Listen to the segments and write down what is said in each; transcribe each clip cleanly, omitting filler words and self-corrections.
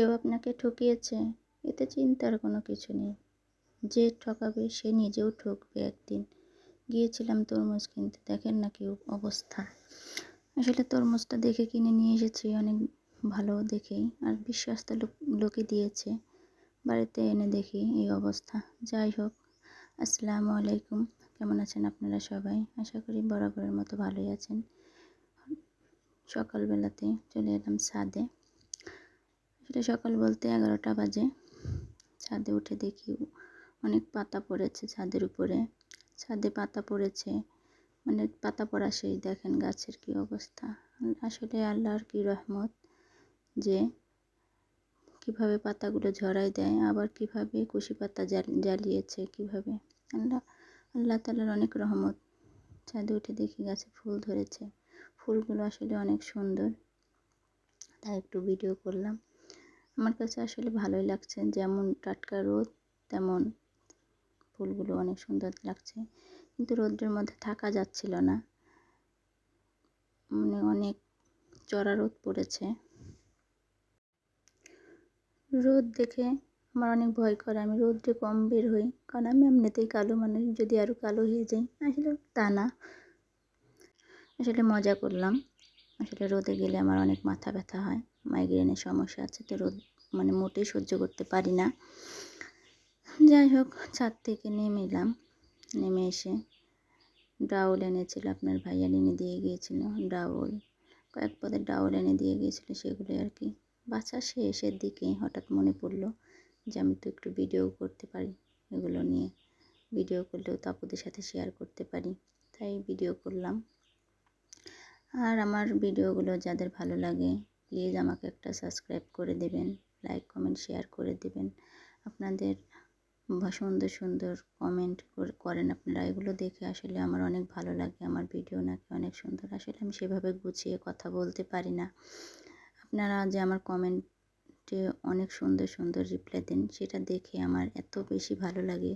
কেউ আপনাকে ঠকিয়েছে, এতে চিন্তার কোনো কিছু নেই। যে ঠকাবে সে নিজেও ঠকবে একদিন। গিয়েছিলাম তরমুজ কিনতে, দেখেন না কি অবস্থা। আসলে তরমুজটা দেখে কিনে নিয়ে এসেছি অনেক ভালো দেখেই, আর বিশ্বস্ত লোকে দিয়েছে। বাড়িতে এনে দেখি এই অবস্থা। যাই হোক, আসসালামু আলাইকুম। কেমন আছেন আপনারা সবাই? আশা করি বরাবরের মতো ভালোই আছেন। সকালবেলাতে চলে এলাম ছাদে। সেটা সকাল বলতে 11টা বাজে। ছাদে উঠে দেখি অনেক পাতা পড়েছে ছাদের উপরে। ছাদে পাতা পড়েছে, মানে পাতা পড়া সেই দেখেন গাছের কি অবস্থা। আসলে আল্লাহর কি রহমত যে কিভাবে পাতাগুলো ঝরাই দেয়, আবার কিভাবে কুশি পাতা জ্বালিয়েছে কিভাবে। আল্লাহ তাআলার অনেক রহমত। ছাদে উঠে দেখি গাছে ফুল ধরেছে। ফুলগুলো আসলে অনেক সুন্দর, তাই একটু ভিডিও করলাম। আমার কাছে আসলে ভালোই লাগছে, যেমন টাটকা রোদ তেমন ফুলগুলো অনেক সুন্দর লাগছে। কিন্তু রোদের মধ্যে থাকা যাচ্ছিল না, মানে অনেক চড়া রোদ পড়েছে। রোদ দেখে আমার অনেক ভয় করে, আমি রোদে কম বের হই, কারণ আমি এমনিতেই কালো মানুষ, যদি আরও কালো হয়ে যাই। আসলে তা না, আসলে মজা করলাম। আসলে রোদে গেলে আমার অনেক মাথা ব্যথা হয়, মাইগ্রেনের সমস্যা আছে, তো রোদ মানে মোটেই সহ্য করতে পারি না। যাই হোক, ছাদ থেকে নেমে এলাম। নেমে এসে ডাউল এনেছিল, আপনার ভাইয়া এনে দিয়ে গিয়েছিল ডাউল, কয়েক পদের ডাউল এনে দিয়ে গিয়েছিল। সেগুলো আর কি বাছা শেষের দিকে হঠাৎ মনে পড়লো যে আমি তো একটু ভিডিও করতে পারি, এগুলো নিয়ে ভিডিও করলেও তো আপনাদের সাথে শেয়ার করতে পারি, তাই ভিডিও করলাম। আর আমার ভিডিওগুলো যাদের ভালো লাগে প্লিজ আমাকে একটা সাবস্ক্রাইব করে দেবেন, লাইক কমেন্ট শেয়ার করে দেবেন। আপনাদের সুন্দর সুন্দর কমেন্ট করেন আপনারা, এগুলো দেখে আসলে আমার অনেক ভালো লাগে। আমার ভিডিও নাকি অনেক সুন্দর, আসলে আমি সেভাবে গুছিয়ে কথা বলতে পারি না। আপনারা যে আমার কমেন্টে অনেক সুন্দর সুন্দর রিপ্লাই দেন, সেটা দেখে আমার এত বেশি ভালো লাগে।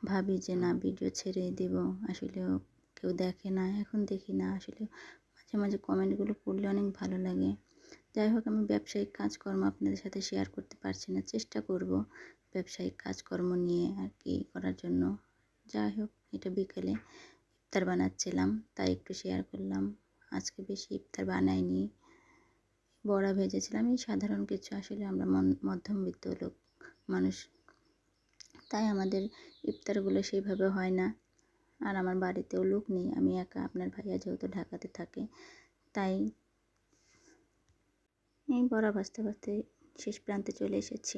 ভাবি যে না, ভিডিও ছেড়ে দেব, আসলেও কেউ দেখে না। এখন দেখি না, আসলে মাঝে মাঝে কমেন্টগুলো পড়লে অনেক ভালো লাগে। যাই হোক, আমি ব্যবসায়িক কাজকর্ম আপনাদের সাথে শেয়ার করতে পারছি না, চেষ্টা করব ব্যবসায়িক কাজকর্ম নিয়ে আর কি করার জন্য। যাই হোক, এটা বিকেলে ইফতার বানাচ্ছিলাম, তাই একটু শেয়ার করলাম। আজকে বেশি ইফতার বানাইনি, বড়া ভেজেছিলাম, এই সাধারণ কিছু। আসলে আমরা মধ্যবিত্ত লোক মানুষ, তাই আমাদের ইফতারগুলো সেইভাবে হয় না। আর আমার বাড়িতেও লোক নেই, আমি একা। আপনার ভাইয়া যেহেতু ঢাকাতে থাকে, তাই এই বড়া ভাজতে ভাজতে শেষ প্রান্তে চলে এসেছি।